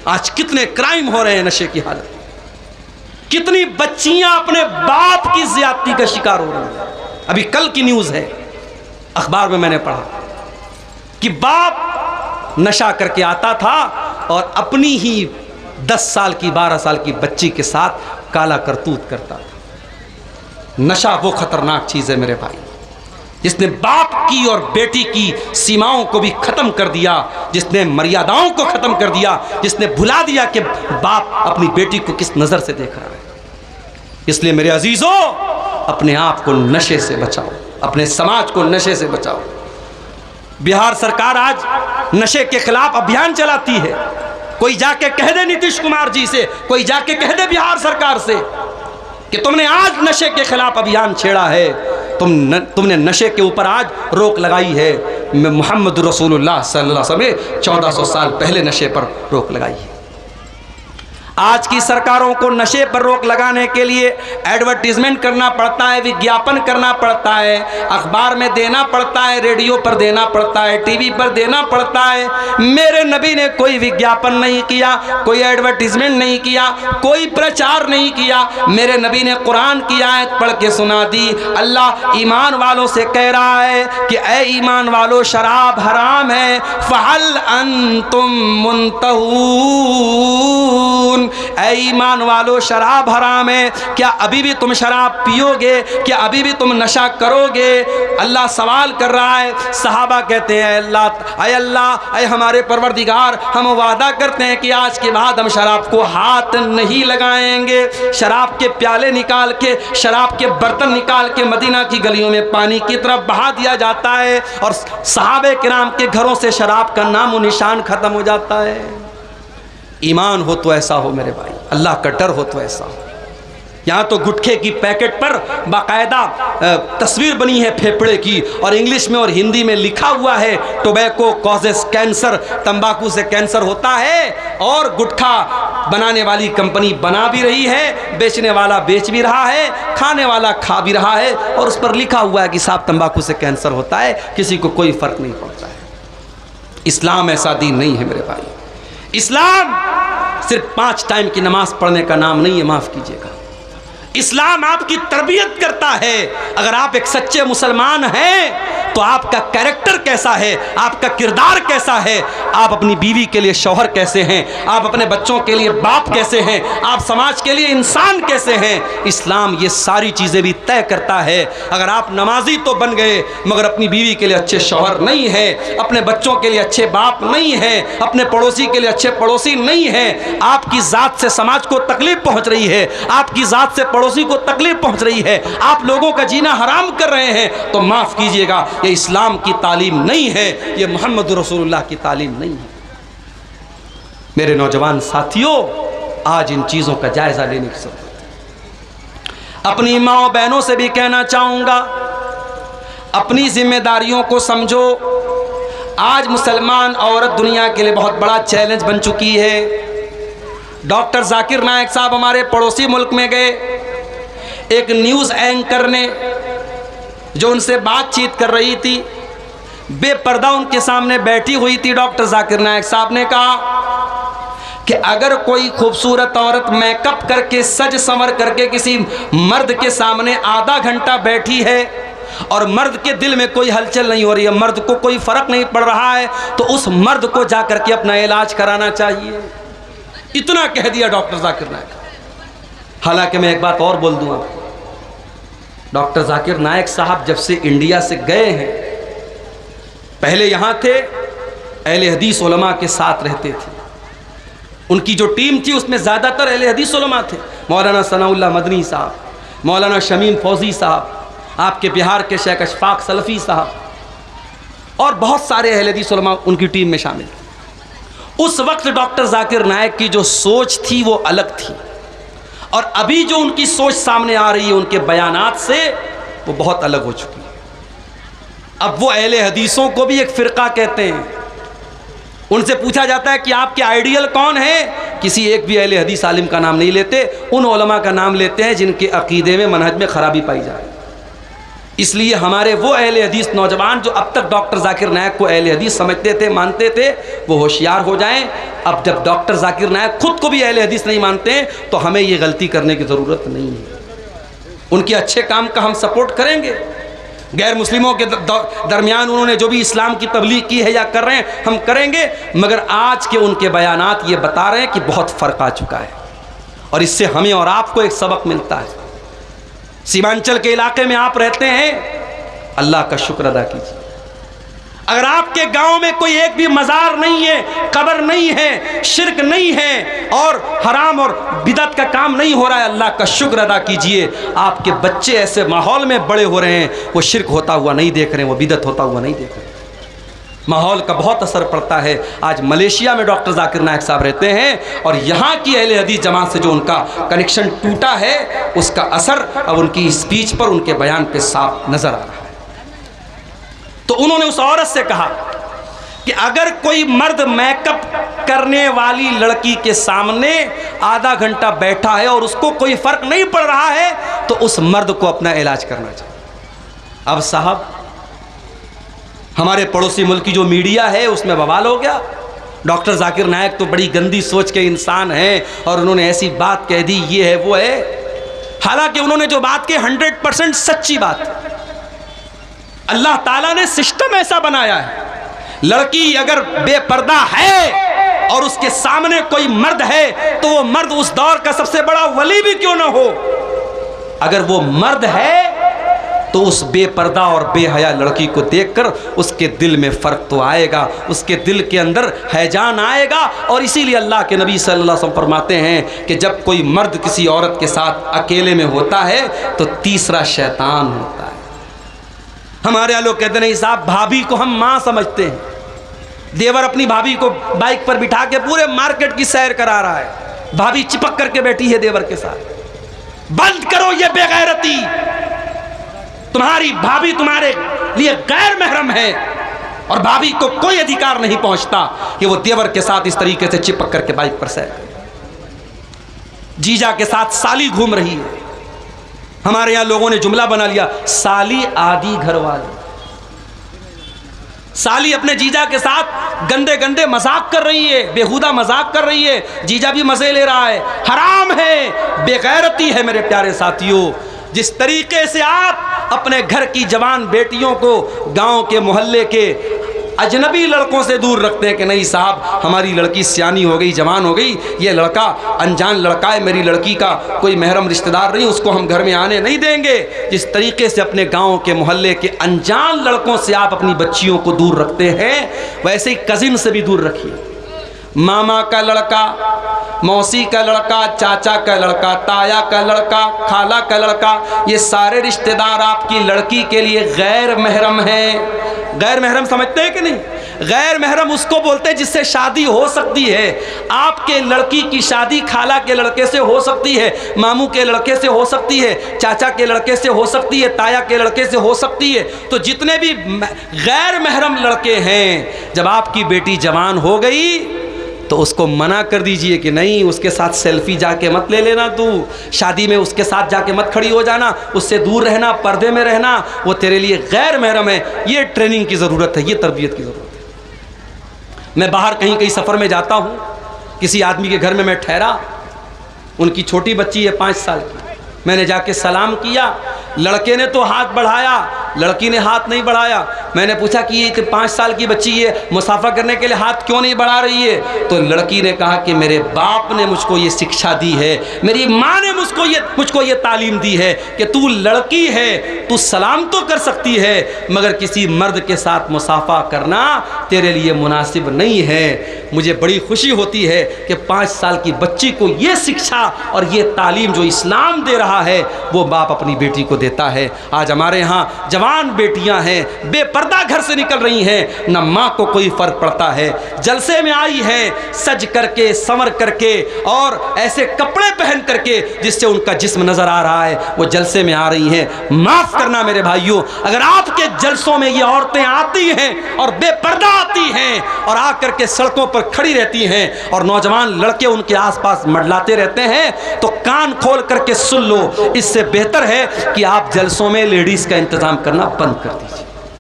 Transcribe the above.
आज कितने क्राइम हो रहे हैं नशे की हालत, कितनी बच्चियां अपने बाप की ज्यादती का शिकार हो रही हैं। अभी कल की न्यूज़ है, अखबार में मैंने पढ़ा कि बाप नशा करके आता था और अपनी ही 10 साल की 12 साल की बच्ची के साथ काला करतूत करता था। नशा वो खतरनाक चीज़ है मेरे भाई, जिसने बाप की और बेटी की सीमाओं को भी ख़त्म कर दिया, जिसने मर्यादाओं को ख़त्म कर दिया, जिसने भुला दिया कि बाप अपनी बेटी को किस नज़र से देख रहा है। इसलिए मेरे अजीज़ों, अपने आप को नशे से बचाओ, अपने समाज को नशे से बचाओ। बिहार सरकार आज नशे के खिलाफ अभियान चलाती है। कोई जाके कह दे नीतीश कुमार जी से, कोई जाके कह दे बिहार सरकार से कि तुमने आज नशे के खिलाफ अभियान छेड़ा है, तुमने नशे के ऊपर आज रोक लगाई है। मोहम्मद रसूलुल्लाह सल्लल्लाहु अलैहि वसल्लम ने 1400 साल पहले नशे पर रोक लगाई है। आज की सरकारों को नशे पर रोक लगाने के लिए एडवर्टीजमेंट करना पड़ता है, विज्ञापन करना पड़ता है, अखबार में देना पड़ता है, रेडियो पर देना पड़ता है, टीवी पर देना पड़ता है। मेरे नबी ने कोई विज्ञापन नहीं किया, कोई एडवर्टीजमेंट नहीं किया, कोई प्रचार नहीं किया। मेरे नबी ने कुरान की आयत पढ़ के सुना दी। अल्लाह ईमान वालों से कह रहा है कि ए ईमान वालों, शराब हराम है, फहल अंतुम मुंतहून। ऐ ईमान वालों, शराब हराम है, क्या अभी भी तुम शराब पियोगे? क्या अभी भी तुम नशा करोगे? अल्लाह सवाल कर रहा है। सहाबा कहते हैं अल्लाह, ऐ हमारे परवरदिगार, हम वादा करते हैं कि आज के बाद हम शराब को हाथ नहीं लगाएंगे। शराब के प्याले निकाल के, शराब के बर्तन निकाल के मदीना की गलियों में पानी की तरफ बहा दिया जाता है और सहाबे किराम के घरों से शराब का नामो निशान खत्म हो जाता है। ईमान हो तो ऐसा हो मेरे भाई, अल्लाह का डर हो तो ऐसा हो। यहाँ तो गुटखे की पैकेट पर बाकायदा तस्वीर बनी है फेफड़े की, और इंग्लिश में और हिंदी में लिखा हुआ है टोबैको कॉजेस कैंसर, तंबाकू से कैंसर होता है। और गुटखा बनाने वाली कंपनी बना भी रही है, बेचने वाला बेच भी रहा है, खाने वाला खा भी रहा है, और उस पर लिखा हुआ है कि साहब तंबाकू से कैंसर होता है, किसी को कोई फर्क नहीं पड़ता है। इस्लाम ऐसा दीन नहीं है मेरे भाई। इस्लाम सिर्फ 5 टाइम की नमाज पढ़ने का नाम नहीं है, माफ़ कीजिएगा। इस्लाम आपकी तरबियत करता है। अगर आप एक सच्चे मुसलमान हैं तो आपका कैरेक्टर कैसा है, आपका किरदार कैसा है, आप अपनी बीवी के लिए शौहर कैसे हैं, आप अपने बच्चों के लिए बाप कैसे हैं, आप समाज के लिए इंसान कैसे हैं, इस्लाम ये सारी चीज़ें भी तय करता है। अगर आप नमाजी तो बन गए मगर अपनी बीवी के लिए अच्छे शौहर नहीं हैं, अपने बच्चों के लिए अच्छे बाप नहीं हैं, अपने पड़ोसी के लिए अच्छे पड़ोसी नहीं हैं, आपकी ज़ात से समाज को तकलीफ पहुँच रही है, आपकी ज़ात से पड़ोसी को तकलीफ पहुँच रही है, आप लोगों का जीना हराम कर रहे हैं, तो माफ़ कीजिएगा, ये इस्लाम की तालीम नहीं है, ये मोहम्मद रसूलुल्लाह की तालीम नहीं है। मेरे नौजवान साथियों, आज इन चीज़ों का जायज़ा लेने की ज़रूरत है। अपनी माँ बहनों से भी कहना चाहूँगा, अपनी जिम्मेदारियों को समझो। आज मुसलमान औरत दुनिया के लिए बहुत बड़ा चैलेंज बन चुकी है। डॉक्टर जाकिर नायक साहब हमारे पड़ोसी मुल्क में गए, एक न्यूज़ एंकर ने जो उनसे बातचीत कर रही थी, बेपर्दा उनके सामने बैठी हुई थी। डॉक्टर जाकिर नायक साहब ने कहा कि अगर कोई खूबसूरत औरत मेकअप करके, सज संवर करके किसी मर्द के सामने आधा घंटा बैठी है और मर्द के दिल में कोई हलचल नहीं हो रही है, मर्द को कोई फर्क नहीं पड़ रहा है, तो उस मर्द को जा करके अपना इलाज कराना चाहिए। इतना कह दिया डॉक्टर जाकिर नायक। हालांकि मैं एक बात और बोल दूं आपको, डॉक्टर जाकिर नायक साहब जब से इंडिया से गए हैं, पहले यहाँ थे, अहले हदीस उलमा के साथ रहते थे। उनकी जो टीम थी उसमें ज़्यादातर अहले हदीस उलमा थे। मौलाना सनाउल्लाह मदनी साहब, मौलाना शमीम फौजी साहब, आपके बिहार के शेख अशफाक सलफ़ी साहब, और बहुत सारे अहले हदीस उलमा उनकी टीम में शामिल थे। उस वक्त डॉक्टर जाकिर नायक की जो सोच थी वो अलग थी, और अभी जो उनकी सोच सामने आ रही है उनके बयानात से, वो बहुत अलग हो चुकी है। अब वो अहले हदीसों को भी एक फ़िरका कहते हैं। उनसे पूछा जाता है कि आपके आइडियल कौन है, किसी एक भी अहले हदीस आलिम का नाम नहीं लेते, उन उलमा का नाम लेते हैं जिनके अकीदे में, मनहज में ख़राबी पाई जा रही है। इसलिए हमारे वो अहले हदीस नौजवान जो अब तक डॉक्टर जाकिर नायक को अहले हदीस समझते थे, मानते थे, वो होशियार हो जाएं। अब जब डॉक्टर जाकिर नायक खुद को भी अहले हदीस नहीं मानते हैं तो हमें ये गलती करने की ज़रूरत नहीं है। उनके अच्छे काम का हम सपोर्ट करेंगे। गैर मुस्लिमों के दरमियान उन्होंने जो भी इस्लाम की तबलीग की है या कर रहे हैं हम करेंगे, मगर आज के उनके बयानात ये बता रहे हैं कि बहुत फ़र्क आ चुका है और इससे हमें और आपको एक सबक मिलता है। सीमांचल के इलाके में आप रहते हैं, अल्लाह का शुक्र अदा कीजिए। अगर आपके गांव में कोई एक भी मज़ार नहीं है, कब्र नहीं है, शिरक नहीं है और हराम और बिदअत का काम नहीं हो रहा है, अल्लाह का शुक्र अदा कीजिए। आपके बच्चे ऐसे माहौल में बड़े हो रहे हैं, वो शिरक होता हुआ नहीं देख रहे हैं, वो बिदअत होता हुआ नहीं देख रहे हैं। माहौल का बहुत असर पड़ता है। आज मलेशिया में डॉक्टर जाकिर नायक साहब रहते हैं और यहाँ की अहले हदीस जमात से जो उनका कनेक्शन टूटा है, उसका असर अब उनकी स्पीच पर, उनके बयान पे साफ नज़र आ रहा है। तो उन्होंने उस औरत से कहा कि अगर कोई मर्द मेकअप करने वाली लड़की के सामने आधा घंटा बैठा है और उसको कोई फ़र्क नहीं पड़ रहा है तो उस मर्द को अपना इलाज करना चाहिए। अब साहब, हमारे पड़ोसी मुल्क की जो मीडिया है उसमें बवाल हो गया। डॉक्टर जाकिर नायक तो बड़ी गंदी सोच के इंसान हैं और उन्होंने ऐसी बात कह दी, ये है वो है। हालांकि उन्होंने जो बात की 100% सच्ची बात है। अल्लाह ताला ने सिस्टम ऐसा बनाया है, लड़की अगर बेपर्दा है और उसके सामने कोई मर्द है तो वो मर्द उस दौर का सबसे बड़ा वली भी क्यों ना हो, अगर वो मर्द है तो उस बेपर्दा और बेहया लड़की को देखकर उसके दिल में फ़र्क तो आएगा, उसके दिल के अंदर हैजान आएगा। और इसीलिए अल्लाह के नबी सल्लल्लाहु अलैहि वसल्लम फरमाते हैं कि जब कोई मर्द किसी औरत के साथ अकेले में होता है तो तीसरा शैतान होता है। हमारे यहाँ लोग कहते नहीं साहब, भाभी को हम माँ समझते हैं। देवर अपनी भाभी को बाइक पर बिठा के पूरे मार्केट की सैर करा रहा है, भाभी चिपक करके बैठी है देवर के साथ। बंद करो ये बेगैरती, तुम्हारी भाभी तुम्हारे लिए गैर महरम है और भाभी को कोई अधिकार नहीं पहुंचता कि वो देवर के साथ इस तरीके से चिपक करके बाइक पर सैर करे। जीजा के साथ साली घूम रही है। हमारे यहां लोगों ने जुमला बना लिया, साली आधी घरवाली। साली अपने जीजा के साथ गंदे गंदे मजाक कर रही है, बेहुदा मजाक कर रही है, जीजा भी मजे ले रहा है। हराम है, बेगैरती है मेरे प्यारे साथियों। जिस तरीके से आप अपने घर की जवान बेटियों को गांव के मोहल्ले के अजनबी लड़कों से दूर रखते हैं कि नहीं साहब, हमारी लड़की सियानी हो गई, जवान हो गई, ये लड़का अनजान लड़का है, मेरी लड़की का कोई महरम रिश्तेदार नहीं, उसको हम घर में आने नहीं देंगे। जिस तरीके से अपने गांव के मोहल्ले के अनजान लड़कों से आप अपनी बच्चियों को दूर रखते हैं, वैसे ही कजिन से भी दूर रखिए। मामा का लड़का, मौसी का लड़का, चाचा का लड़का, ताया का लड़का, खाला का लड़का, ये सारे रिश्तेदार आपकी लड़की के लिए गैर महरम हैं। गैर महरम समझते हैं कि नहीं? गैर महरम उसको बोलते हैं जिससे शादी हो सकती है। आपके लड़की की शादी खाला के लड़के से हो सकती है, मामू के लड़के से हो सकती है, चाचा के लड़के से हो सकती है, ताया के लड़के से हो सकती है। तो जितने भी गैर महरम लड़के हैं, जब आपकी बेटी जवान हो गई तो उसको मना कर दीजिए कि नहीं, उसके साथ सेल्फी जाके मत ले लेना, तू शादी में उसके साथ जाके मत खड़ी हो जाना, उससे दूर रहना, पर्दे में रहना, वो तेरे लिए गैर महरम है। ये ट्रेनिंग की ज़रूरत है, ये तरबियत की ज़रूरत है। मैं बाहर कहीं कहीं सफ़र में जाता हूँ, किसी आदमी के घर में मैं ठहरा, उनकी छोटी बच्ची है 5 साल की, मैंने जाके सलाम किया, लड़के ने तो हाथ बढ़ाया, लड़की ने हाथ नहीं बढ़ाया। मैंने पूछा कि ये 5 साल की बच्ची ये मुसाफा करने के लिए हाथ क्यों नहीं बढ़ा रही है? तो लड़की ने कहा कि मेरे बाप ने मुझको ये शिक्षा दी है, मेरी माँ ने मुझको ये तालीम दी है कि तू लड़की है, तू सलाम तो कर सकती है, मगर किसी मर्द के साथ मुसाफा करना तेरे लिए मुनासिब नहीं है। मुझे बड़ी खुशी होती है कि 5 साल की बच्ची को ये शिक्षा और ये तालीम जो इस्लाम दे रहा है वो बाप अपनी बेटी को देता है। आज हमारे यहाँ जवान बेटियां हैं, बेपर्दा घर से निकल रही हैं, न माँ को कोई फर्क पड़ता है। जलसे में आई है सज करके, संवर करके और ऐसे कपड़े पहन करके जिससे उनका जिस्म नजर आ रहा है, वो जलसे में आ रही हैं। माफ करना मेरे भाइयों, अगर आपके जलसों में ये औरतें आती हैं और बेपर्दा आती हैं और आकर के सड़कों पर खड़ी रहती हैं और नौजवान लड़के उनके आसपास मंडलाते रहते हैं, तो कान खोल करके सुन लो, इससे बेहतर है कि आप जलसों में लेडीज का इंतजाम करना बंद कर दीजिए।